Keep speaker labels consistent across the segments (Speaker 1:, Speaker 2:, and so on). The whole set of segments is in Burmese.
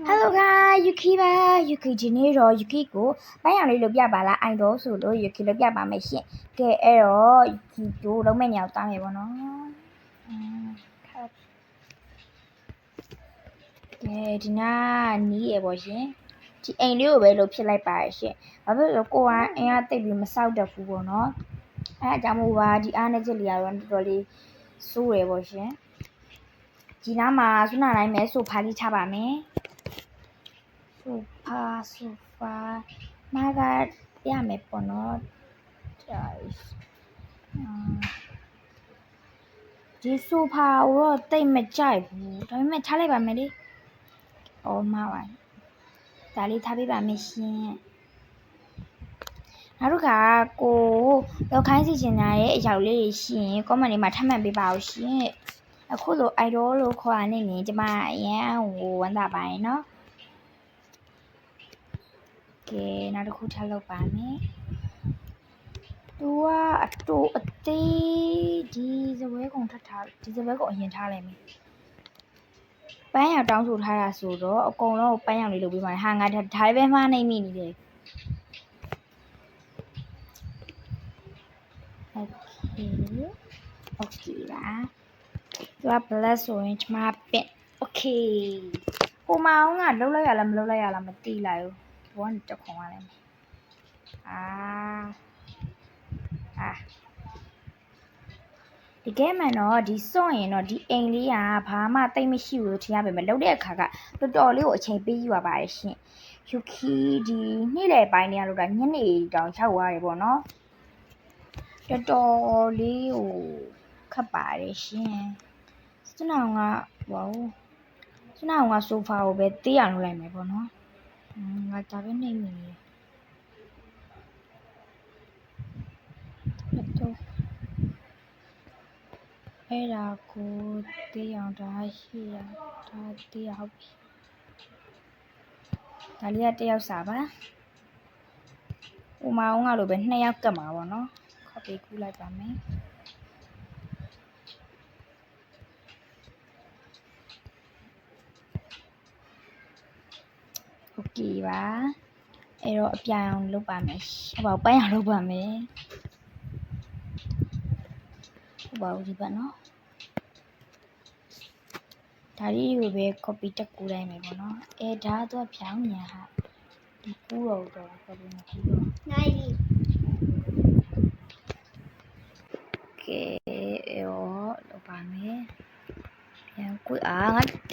Speaker 1: Hello guys, Yuki ပါ Yuki ဒီနေ့တော့ Yuki ကိုပိုင်းအောင်လေးလုပ်ပြပါလား idol ဆိုလို့ Yuki လုပ်ပြပါမယ်ရှင်။ကဲအဲ့တော့ Yuki တို့လုံးမဲ့နေအောင်တားမယ်ပေါ့နော်။ကဲဒီနာနီးရပေါ့ရှင်။ဒီအိမ်လေးကိုပဲလုပ်ဖြစ်လိုက်ပါရှင်။ဘာဖြစ်လို့ကိုကအင်အားတိတ်ပြီးမဆောက်တတ်ဘူးပေါ့နော်။အဲအကြောင်းမို့ပါဒီအားနဲ့ချက်လေးကတော့တော်တော်လေးစိုးရပေါ့ရှင်။ဒီနားမှာစွနာတိုင်းပဲဆိုဖားလေးချပါမယ်။ဆိုဖာမာကရမယ်ပေါ့နော်ဒီဆိုဖာတော့တိတ်မကြိုက်ဘူးဒါပေမဲ့ထားလိုက်ပါမယ်လေအော်မှာပါဒါလေးထားပေးပါမယ်ရှင်နောက်တစ်ခါကိုလောက်ခိုင်းစီချင်တဲ့အရာလေးရှိရင် comment လေးမှာထပ်မံပေးပါဦးရှင်အခုလို idol လို့ခေါ်ရနေနေကျမအရင်ဝမ်းသာပါတယ်နော်ကဲနောက်တစ်ခုထပ်လုပ်ပါမယ်သူကအတူအသေးဒီစပွဲကုန်ထပ်ထားဒီစပွဲကုန်အရင်ထားလိုက်မယ်ပန်းရောင်တောင်းဆိုထားတာဆိုတော့အကုန်လုံးပန်းရောင်လေးလုပ်ပေးပါဟာငါဒါလေးပဲမှားနိုင်မိနေတယ်โอเคပါသူက black ဆိုရင်ကျမပင့်โอเคကိုမအောင်ကလှုပ်လိုက်ရလားမလှုပ်လိုက်ရလားမသိလိုက်ဘူးဘောကတက်ခွန်ရလိုက်မယ်ဒီကဲမှန်တော့ဒီစွန့်ရင်တော့ဒီအိမ်လေးကဘာမှတိတ်မရှိဘူးလို့ထင်ရပေမဲ့လှုပ်တဲ့အခါကတော်တော်လေးကိုအချိန်ပေးယူရပါတယ်ရှင်ယူခီဒီနေ့လေပိုင်းနေရလို့ကညနေတောင်ရောက်သွားတယ်ပေါ့နော်တော်တော်လေးကိုခက်ပါတယ်ရှင်စွန့်အောင်ကဝေါစွန့်အောင်ကဆိုဖာကိုပဲတေးအောင်လုပ်လိုက်မယ်ပေါ့နော်ငါဒါပဲနေမိနေအဲ့ဒါကိုတေးအောင်ဒါရှိရဒါတေးအောင်ပြီဒါလေးကတယောက်စားပါဟိုမအောင်ကလိုပဲ2ယောက်ကတ်မှာပေါ့နော်ခေါ်ပေးကူးလိုက်ပါမယ်โอเคပါအဲ့တော့အပြာအောင်လုပ်ပါမယ်ဟိုပါပန်းအောင်လုပ်ပါမယ်ဟိုပါဦးဒီပါနော်ဒါလေးကိုပဲ copy တက်ကူးလိုက်မယ်ပေါ့နော်အဲဒါတော့ဖြောင်းညာဟာဒီကူးတော့ copy မကူးတော့နိုင်ပြီကဲရောလုပ်ပါမယ်ပြန်ကူးငါ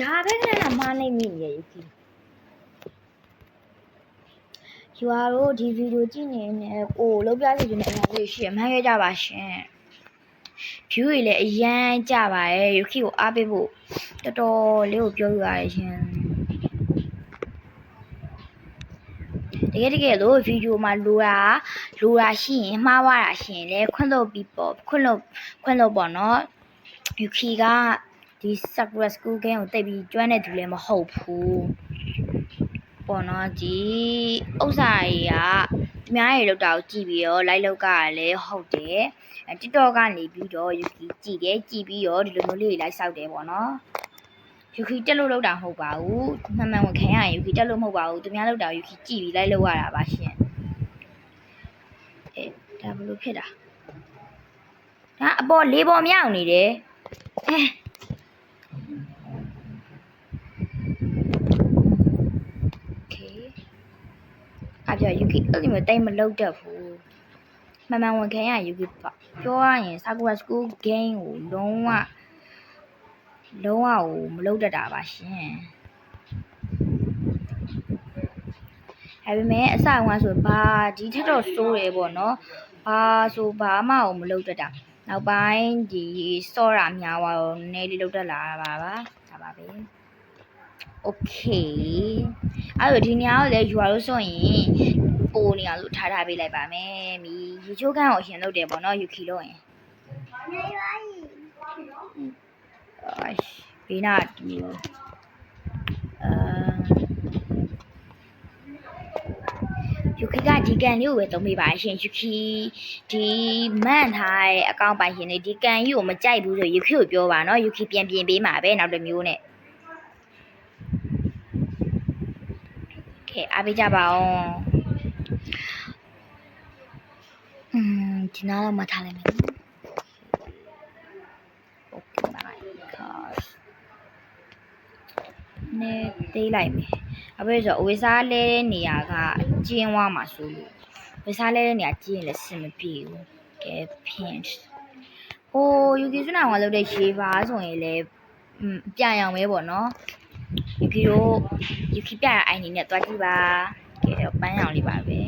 Speaker 1: ဒါပဲခဏမှနိုင်မိနေရည်ကြီးယူအားတို့ဒီဗီဒီယိုကြည့်နေတယ်ကိုလုပ်ပြစီနေတဲ့အရာလေးရှိရမှန်းခဲ့ကြပါရှင် view တွေလည်းအရန်ကြပါရဲ့ယူခီကိုအားပေးဖို့တော်တော်လေးကိုပြောပြရတယ်ရှင်တကယ်လို့ဗီဒီယိုမှာလိုတာရှိရင်မှားသွားတာရှိရင်လည်းခွင့်လို့ပြီးပေါ့ခွင့်လို့ပေါ့နော်ယူခီကဒီ Sakura School Game ကိုတိတ်ပြီးကျွမ်းတဲ့သူလည်းမဟုတ်ဘူးပေါ့နော်ဒီဥစ္စာတွေကအများကြီးလောက်တာကိုကြည့်ပြီးတော့ live လောက်ကလည်းဟုတ်တယ် TikTok ကနေပြီးတော့ Yuki ကြည့်ပြီးတော့ဒီလိုမျိုးလေးတွေ live ဆောက်တယ်ပေါ့နော် Yuki တက်လို့လောက်တာမဟုတ်ပါဘူးမှန်ဝင်ခံရရင် Yuki တက်လို့မဟုတ်ပါဘူးသူများလောက်တာ Yuki ကြည့်ပြီး live လောက်ရတာပါရှင်ဒါဘလို့ဖြစ်တာဒါအပေါ်၄ပေါ်မြောက်နေတယ်အပြ Yuki အဲ့ဒီမျိုးတိတ်မလောက်တတ်ဘူးမှန်ဝင်ခံရ Yuki ပြောရရင် Sakura School Game ကိုလုံးဝမလုပ်တတ်တာပါရှင်ဒါပေမဲ့အစကဆိုဘာဒီထက်တော့စိုးတယ်ပေါ့နော်ဘာမှမလုပ်တတ်တာနောက်ပိုင်းဒီစောတာများသွားတော့နည်းလေးလုပ်တတ်လာပါဒါပါပဲโอเคအဲ့တော့ဒီနေရာကိုလည်းယူရလို့ဆိုရင်ပိုနေရလို့ထားပေးလိုက်ပါမယ်ရေချိုးခန်းကိုအရင်လုပ်တယ်ပေါ့နော်ယူခီလို့ရင်ဘေးနာဒီယူခီကဒီကန်လေးကိုပဲသုံးပေးပါရှင်ယူခီဒီမန့်ထားတဲ့အကောင့်ပိုင်ရှင်တွေဒီကန်ကြီးကိုမကြိုက်ဘူးဆိုယူခီကိုပြောပါနော်ယူခီပြန်ပြင်ပေးမှာပဲနောက်တစ်မျိုးနဲ့ Okay အားပေးကြပါအောင်ဒီနားတော့မှထားလိုက်မယ် Okay my gosh နေသေးလိုက်မယ်အဖေဆိုဝေစားလဲတဲ့နေရာကကျင်းဝါမှာဆိုလို့ဝေစားလဲတဲ့နေရာကျင်းလည်းစင်မပြေဘူးကဲ pinch ဟိုယူကီစွနာကလုပ်တဲ့ရေပါဆိုရင်လည်းပြရအောင်ပဲပေါ့နော်ယူကီပြရအိုင်နေနဲ့တွားကြည့်ပါကဲပန်းရောင်လေးပါပဲ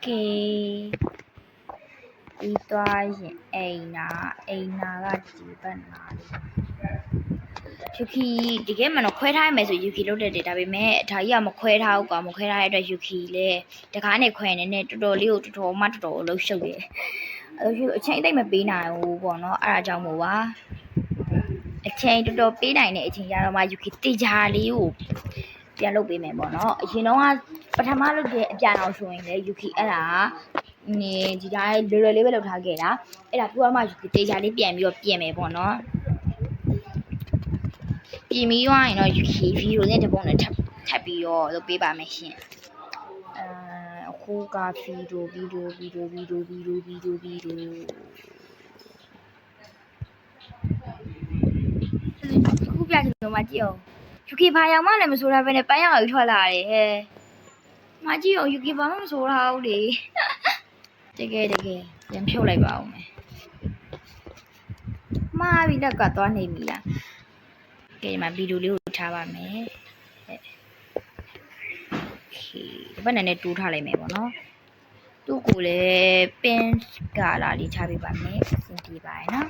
Speaker 1: ကဲဒီတွားရင်အိမ်နာကဒီဘက်နာယူကီတကယ်မှတော့ခွဲထားရမယ်ဆိုယူကီလုပ်တတ်တယ်ဒါပေမဲ့ဒါကြီးကမခွဲထားဘူးကွာမခွဲထားတဲ့အတွက်ယူကီလည်းတကားနဲ့ခွဲနေနဲ့တော်တော်လေးကိုတော်တော်လှုပ်ရှုပ်တယ်အချိန်တိတ်မပေးနိုင်ဘူးပေါ့နော်အဲ့ဒါကြောင့်မို့ပါအချိန်တော်တော်ပေးနိုင်တဲ့အချိန်ရတော့မှယူကီတေချာလေးကိုပြန်လုပ်ပေးမယ်ပေါ့နော်အရင်တော့ပထမလုပ်တဲ့အပြန်အောင်ဆိုရင်လည်းယူကီအဲ့ဒါဒီတိုင်းလွယ်လွယ်လေးပဲလုပ်ထားခဲ့တာအဲ့ဒါပြောရမှယူကီတေချာလေးပြန်ပြီးတော့ပြင်မယ်ပေါ့နော်ပြင်ပြီးသွားရင်တော့ယူကီဗီဒီယိုနဲ့တပုံနဲ့ထပ်ပြီးတော့လုပ်ပေးပါမယ်ရှင်အခုကဗီဒီယိုခုပြချင်တော့မကြည့်အောင်ယူကီဘာရောင်မှလည်းမဆိုးတာပဲနဲ့ပန်းရောင်ကြီးထွက်လာတယ်ဟဲ့မကြည့်အောင်ယူကီဘာမှမဆိုးထားဘူးလေတကယ်ပြန်ဖြုတ်လိုက်ပါဦးမယ်မှားပြီလက်ကသွားနေပြီလားကဲဒီမှာဗီဒီယိုလေးကိုထားပါမယ်โอเคဒီဘက်နဲ့တူးထားလိုက်မယ်ပေါ့နော်သူ့ကိုလည်း pin ကလာလေးထားပေးပါမယ်စင်ပြေပါရဲ့နော်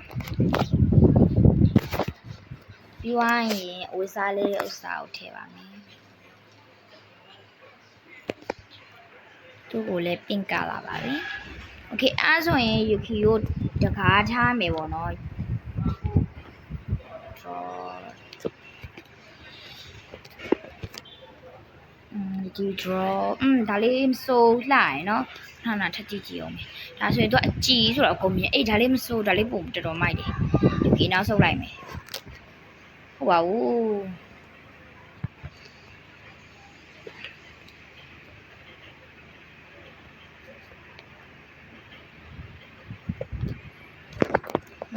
Speaker 1: ပြီးသွားရင်ဝေစားလေးဥစ္စာကိုထည့်ပါမယ်သူ့ကိုလည်း pin ကလာပါပြီโอเคအားဆိုရင်ယူကီကိုတကားထားမယ်ပေါ့နော်ဒီ draw ဒါလေးမစိုးလှရယ်နော်နာထပ်ကြည့်အောင်မယ်ဒါဆိုရင်သူအကြည်ဆိုတော့အကုန်မြင်ဒါလေးမစိုးဒါလေးပုံတော်တော်မိုက်တယ်ယူကီနောက်ဆုပ်လိုက်မယ်ဟုတ်ပါဘူး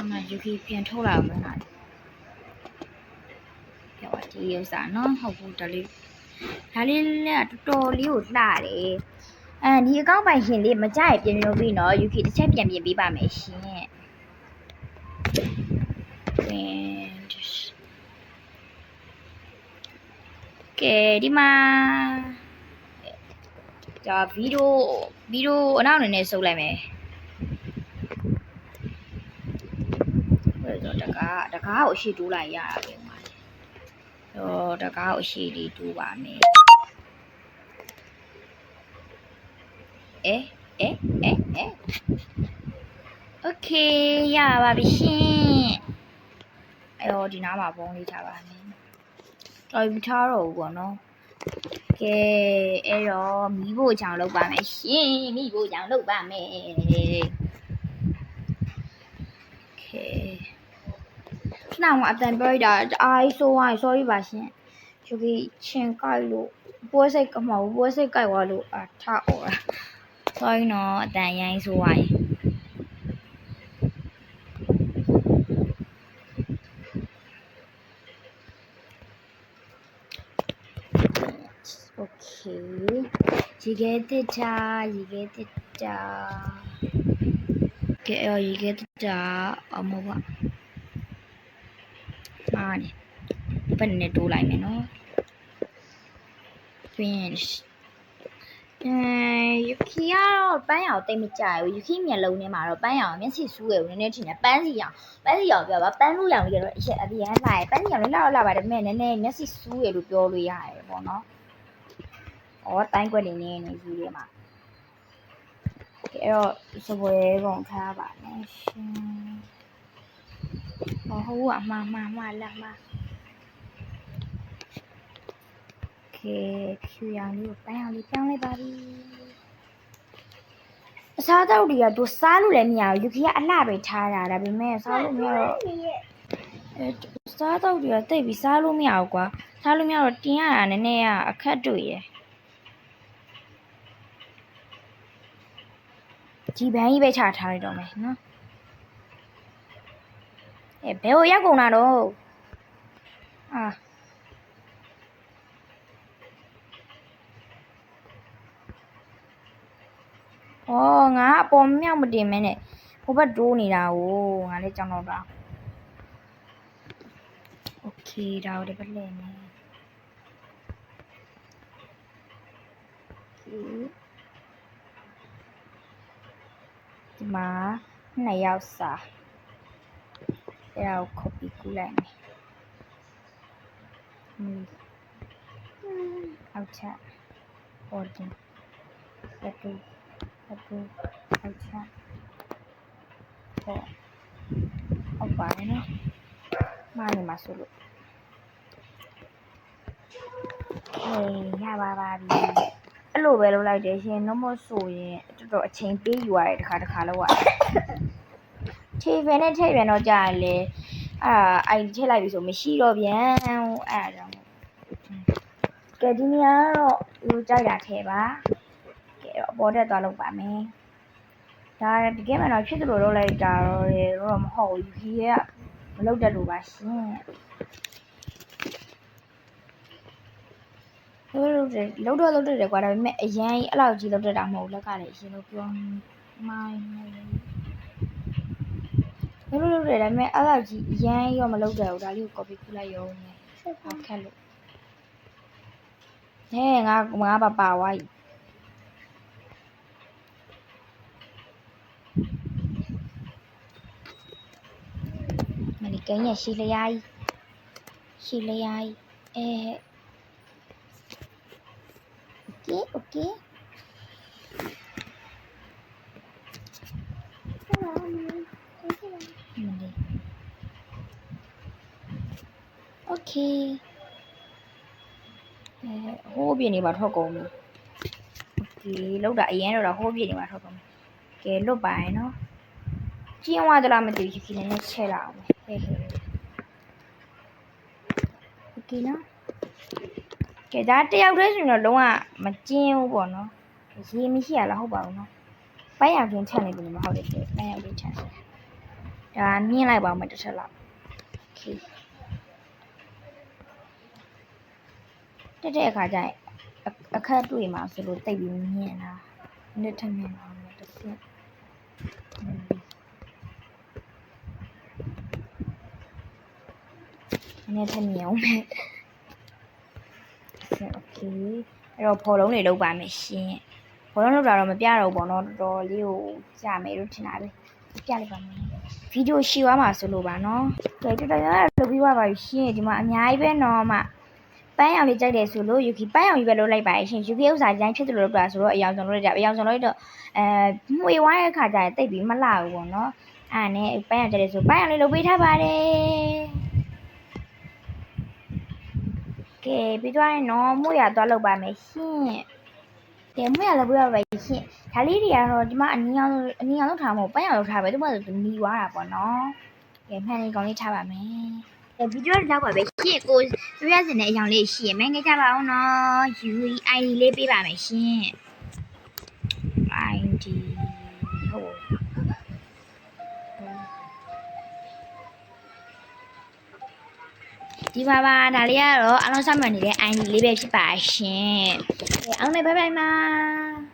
Speaker 1: မယူကီပြန်ထုတ်လာမှာလားပြောပါဒီဥစ္စာနော်ဟုတ်ဘူးဒါလေးလည်းတော်တော်လေးကိုလှတယ်ဒီအကောင့်ပိုင်ရှင်လေးမကြိုက်ပြင်လို့ပြီးနော်ယူကီတစ်ချက်ပြန်ပြင်ပေးပါမယ်ရှင်ကဲဒီမှာဒါဗီဒီယိုအနောက်နဲ့စုပ်လိုက်မယ်တကားကိုအရှိတိုးလိုက်ရတာပဲမှာတကားကိုအရှိလေးတိုးပါမယ်โอเคရပါပြီရှင်ဒီနားမှာပုံလေးထားပါမယ်တော်ပြီထားတော့ဘူးပေါ့နော်ကဲအဲ့တော့မီးဖို့ချောင်လုပ်ပါမယ်ရှင်မီးဖို့ချောင်လုပ်ပါမယ်โอเคနောက်မှာအတန်ပြောရတာအားဆိုးဝိုင်း sorry ပါရှင်ယူကီချင်းကိုက်လို့ပွဲစိတ်ကမဟုတ်ပွဲစိတ်ကိုက်သွားလို့ထအော်တာ sorry နော်အတန်ရိုင်းဆိုးဝိုင်းโอเคရေခဲတစ်တာကဲရေခဲတစ်တာအမောပါနေဘယ်နဲ့တိုးလိုက်မယ်နော် finish ယူကီကတော့ပန်းရောင်တိတ်မကြဘူးယူကီမျက်လုံးထဲမှာတော့ပန်းရောင်မျက်စိစူးရယ်နည်းနည်းထင်တယ်ပန်းစီရောင်ပြောပါပန်းလူရောင်ကြီးတော့အရင်လှရပန်းစီရောင်လည်းလာပါတယ်မဲ့နည်းနည်းမျက်စိစူးရယ်လို့ပြောလို့ရတယ်ပေါ့နော်တိုင်းကွက်လေးနေယူထဲမှာအဲ့တော့စပွဲပုံထားပါနဲ့ရှင်ဟုတ်အမှားလက်မှာโอเคဖြူရောင်လေးကိုပန်းရောင်လေးပြောင်းလိုက်ပါပြီအစားတောက်တွေကသူစားလို့လည်းမရဘူးယူကီကအလှပဲထားတာဒါပေမဲ့စားလို့မရတော့ စားတော့တွေကတိတ်ပြီးစားလို့မရဘူးကွာစားလို့မရတော့တင်ရတာနည်းနည်းအခက်တွေ့ရယ်ဒီဘန်းကြီးပဲချထားလိုက်တော့မယ်နော်ဘယ်ကိုရောက်ကုန်တာတော့ငါအပေါ်မြောက်မတင်မဲနဲ့ဟိုဘက်တိုးနေတာကိုငါလည်းကြောင်တော့တာโอเคဒါကိုဒီဘက်လှည့်မယ်ဒီမှာ2ယောက်စာအဲ့ဒါကို copy ကူးလိုက်မယ်အောက်ချက်ပေါ်တင်လက်တူအောက်ချက်အောက်ပါတယ်နော်မှားနေမှာဆိုလို့ရပါပြီအဲ့လိုပဲလုပ်လိုက်တယ်ရှင်တော့မဆိုရင်တော်တော်အချိန်ပေးယူရတယ်တစ်ခါလောက်ထည့်ပြန်နဲ့ထည့်ပြန်တော့ကြာလေအဲ့ထည့်လိုက်ပြီဆိုမရှိတော့ပြန်အဲ့ဒါကြောင့်ကဲဒီနေရာတော့လူကြိုက်တာထည့်ပါကဲတော့အပေါ်တက်သွားလုပ်ပါမယ်ဒါတကယ်မှတော့ဖြစ်သလိုလုပ်လိုက်တာတော့မဟုတ်ဘူးဒီကမလုပ်တတ်လို့ပါရှင်လုပ်တယ်ကွာဒါပေမဲ့အရန်အဲ့လောက်ကြီးလုပ်တတ်တာမဟုတ်လက်ကလည်းအရင်လိုပြောမိုင်းလုပ်တယ်ဒါပေမဲ့အဲ့လောက်ကြီးအရန်ရောမလုပ်တတ်ဘူးဒါလေးကို copy ကူးလိုက်ရုံနဲ့ခက်လို့ငါပါဝိုင်းမနီကင်းရရှိလျားโอเคโอเคဟိုးပြနေမှာထွက်ကုန်ပြီဒီလောက်တာအရင်တော့ဟိုးပြနေမှာထွက်ကုန်ပြီကဲလွတ်ပါရဲ့နော်ကျင်းသွားသလားမသိဘူးဒီနေ့ချက်လာအောင်โอเคနော်ကဲဒါတယောက်တည်းဆိုရင်တော့လုံးဝမကျင်းဘူးပေါ့နော်ရေမရှိရလားဟုတ်ပါဘူးနော်ပန်းရောင်ချင်းချက်နေပြီမဟုတ်တယ်ပန်းရောင်ချင်းချက်ဒါမြင့်လိုက်ပါမယ်တစ်ချက်လောက်โอเคတက်တဲ့အခါကျရင်အခက်တွေ့မှာဆိုလို့တိတ်ပြီးမြင့်တာနှစ်ထမြင့်အောင်တစ်ချက်နှစ်ထမြင့်အောင်မယ်โอเคအဲ့တော့ဖော်လုံးတွေလုပ်ပါမယ်ရှင်ဖော်လုံးလုပ်တာတော့မပြတော့ဘူးပေါ့နော်တော်တော်လေးကိုကြာမယ်လို့ထင်တာပဲပြလိုက်ပါမယ်ဗီဒီယိုရှည်သွားမှာဆိုလို့ပါနော်ကဲတော်တော်များများလုပ်ပြီးသွားပါပြီရှင်ဒီမှာအများကြီးပဲနော်မှပန်းရောင်လေးကြိုက်တယ်ဆိုလို့ယူကီပန်းရောင်ကြီးပဲလုပ်လိုက်ပါရှင်ယူကီဥစ္စာကြိုင်းဖြစ်တယ်လို့လုပ်တာဆိုတော့အယောင်စုံလုပ်ကြအယောင်စုံလုပ်တော့မှွေဝိုင်းတဲ့ခါကျရင်တိတ်ပြီးမလှဘူးပေါ့နော်အဲ့နဲ့ပန်းရောင်ကြိုက်တယ်ဆိုပန်းရောင်လေးလုပ်ပေးထားပါတယ်ကဲပြီးသွားရင်တော့မှုရသွားလုပ်ပါမယ်ရှင်ကဲမှုရလုပ်ပေးပါမယ်ရှင်ဒါလေးတွေကတော့ဒီမှာအနီအောင်လုပ်ထားမှာမဟုတ်ပန်းရောင်လုပ်ထားပဲသူမှဆိုနီးသွားတာပေါ့နော်ကဲမှန်လေးကောင်းလေးထားပါမယ်ဗီဒီယိုလောက်ပါပဲရှင်ကိုပြရစင်တဲ့အကြောင်းလေးရှိရမယ်ငယ်ကြပါအောင်နော် ID လေးပေးပါမယ်ရှင် ID ဟုတ်ဒီပါပါဒါလေးကတော့အလုံးစမှန်နေတဲ့ ID လေးပဲဖြစ်ပါရှင်အားလုံးပဲဘိုင်ဘိုင်ပါ